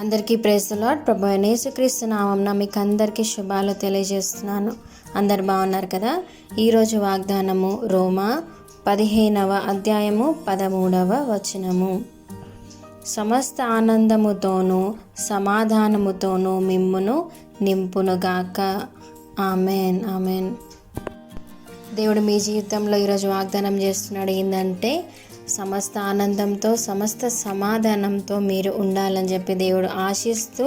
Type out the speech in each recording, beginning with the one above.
అందరికీ praise the lord. ప్రభు అయిన యేసుక్రీస్తు నామమున మీకు అందరికీ శుభాలు తెలియజేస్తున్నాను. అందరు బాగున్నారు కదా? ఈరోజు వాగ్దానము రోమా 15వ అధ్యాయము 13వ వచనము. సమస్త ఆనందముతోనూ సమాధానముతోనూ మిమ్మును నింపునుగాక. Amen, amen. దేవుడు మీ జీవితంలో ఈరోజు వాగ్దానం చేస్తున్నాడు ఏంటంటే, సమస్త ఆనందంతో సమస్త సమాధానంతో మీరు ఉండాలని చెప్పి దేవుడు ఆశిస్తూ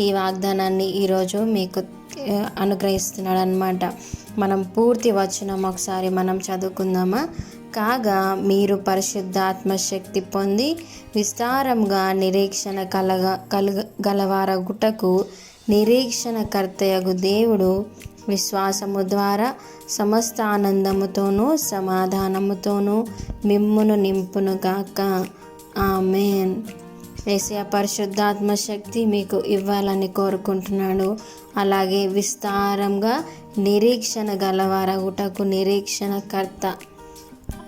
ఈ వాగ్దానాన్ని ఈరోజు మీకు అనుగ్రహిస్తున్నాడు అన్నమాట. మనం పూర్తి వచనం ఒకసారి మనం చదువుకుందామా? కాగా మీరు పరిశుద్ధాత్మ శక్తి పొంది విస్తారంగా నిరీక్షణ గలవారగుటకు నిరీక్షణకర్తయగు దేవుడు విశ్వాసము ద్వారా సమస్త ఆనందముతోనూ సమాధానముతోనూ మిమ్మును నింపునుగాక. ఆమెన్. యేసయ్య పరిశుద్ధాత్మ శక్తి మీకు ఇవ్వాలని కోరుకుంటున్నాడు. అలాగే విస్తారంగా నిరీక్షణ గలవారగుటకు నిరీక్షణకర్త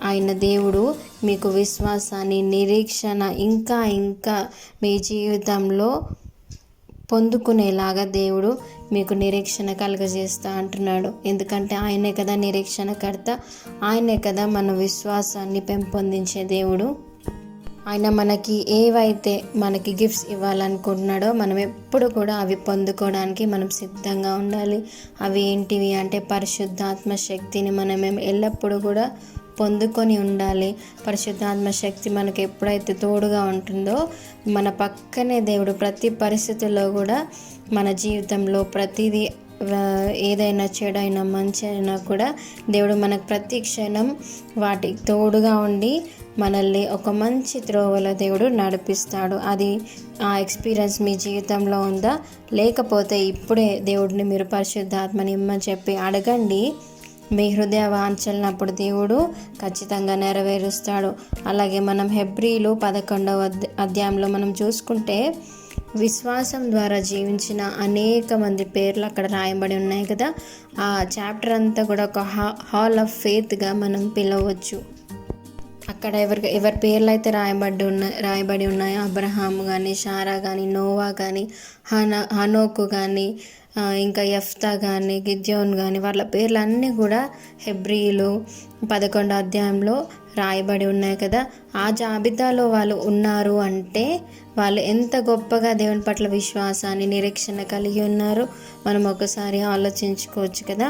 ఆయన దేవుడు మీకు విశ్వాసాన్ని, నిరీక్షణ ఇంకా మీ జీవితంలో పొందుకునేలాగా దేవుడు మీకు నిరీక్షణ కలుగజేస్తా అంటున్నాడు. ఎందుకంటే ఆయనే కదా నిరీక్షణకర్త, ఆయనే కదా మన విశ్వాసాన్ని పెంపొందించే దేవుడు. ఆయన మనకి ఏవైతే మనకి గిఫ్ట్స్ ఇవ్వాలనుకుంటున్నాడో మనం ఎప్పుడు కూడా అవి పొందుకోవడానికి మనం సిద్ధంగా ఉండాలి. అవి ఏంటివి అంటే పరిశుద్ధాత్మ శక్తిని మనం ఎల్లప్పుడూ కూడా పొందుకొని ఉండాలి. పరిశుద్ధాత్మ శక్తి మనకు ఎప్పుడైతే తోడుగా ఉంటుందో మన పక్కనే దేవుడు ప్రతి పరిస్థితుల్లో కూడా మన జీవితంలో ప్రతిదీ ఏదైనా చెడైనా మంచి అయినా కూడా దేవుడు మనకు ప్రతి క్షణం వాటికి తోడుగా ఉండి మనల్ని ఒక మంచి త్రోవలో దేవుడు నడిపిస్తాడు. అది ఆ ఎక్స్పీరియన్స్ మీ జీవితంలో ఉందా? లేకపోతే ఇప్పుడే దేవుడిని మీరు పరిశుద్ధాత్మని ఇమ్మని చెప్పి అడగండి. మీ హృదయ వాంఛలనప్పుడు దేవుడు ఖచ్చితంగా నెరవేరుస్తాడు. అలాగే మనం హెబ్రీలు 11వ అధ్యాయంలో మనం చూసుకుంటే విశ్వాసం ద్వారా జీవించిన అనేక మంది పేర్లు అక్కడ రాయబడి ఉన్నాయి కదా. ఆ చాప్టర్ అంతా కూడా ఒక హాల్ ఆఫ్ ఫెయిత్గా మనం పిలవచ్చు. అక్కడ ఎవరి పేర్లు అయితే రాయబడి ఉన్నాయో అబ్రహాము కానీ, శారా కానీ, నోవా కానీ, హనోకు కానీ, ఇంకా యెఫ్తా కానీ, గిద్యోన్ కానీ, వాళ్ళ పేర్లు అన్నీ కూడా హెబ్రీలు 11వ అధ్యాయంలో రాయబడి ఉన్నాయి కదా. ఆ జాబితాలో వాళ్ళు ఉన్నారు అంటే వాళ్ళు ఎంత గొప్పగా దేవుని పట్ల విశ్వాసాన్ని, నిరీక్షణ కలిగి ఉన్నారో మనం ఒకసారి ఆలోచించుకోవచ్చు కదా.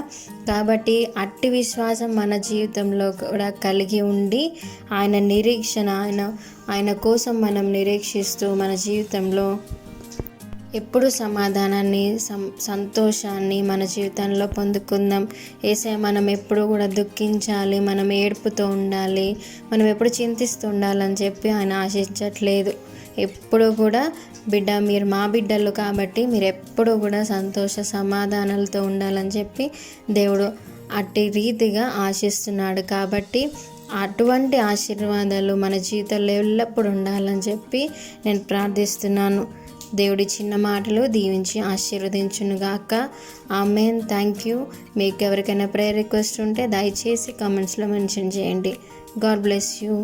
కాబట్టి అట్టి విశ్వాసం మన జీవితంలో కూడా కలిగి ఉండి ఆయన నిరీక్షణ ఆయన కోసం మనం నిరీక్షిస్తూ మన జీవితంలో ఎప్పుడు సమాధానాన్ని, సంతోషాన్ని మన జీవితంలో పొందుకుందాం. యేసయ్య మనం ఎప్పుడు కూడా దుఃఖించాలి, మనం ఏడుపుతో ఉండాలి, మనం ఎప్పుడు చింతిస్తూ ఉండాలని చెప్పి ఆయన ఆశించట్లేదు. ఎప్పుడు కూడా మీరు మా బిడ్డలు కాబట్టి మీరు ఎప్పుడు కూడా సంతోష సమాధానాలతో ఉండాలని చెప్పి దేవుడు అట్టి రీతిగా ఆశిస్తున్నాడు. కాబట్టి అటువంటి ఆశీర్వాదాలు మన జీవితంలో ఎల్లప్పుడూ ఉండాలని చెప్పి నేను ప్రార్థిస్తున్నాను. దేవుడి చిన్న మాటలు దీవించి ఆశీర్వదించునుగాక. ఆమెన్. Thank you. మీకు ఎవరికైనా ప్రేయర్ రిక్వెస్ట్ ఉంటే దయచేసి కామెంట్స్లో మెన్షన్ చేయండి. God bless you.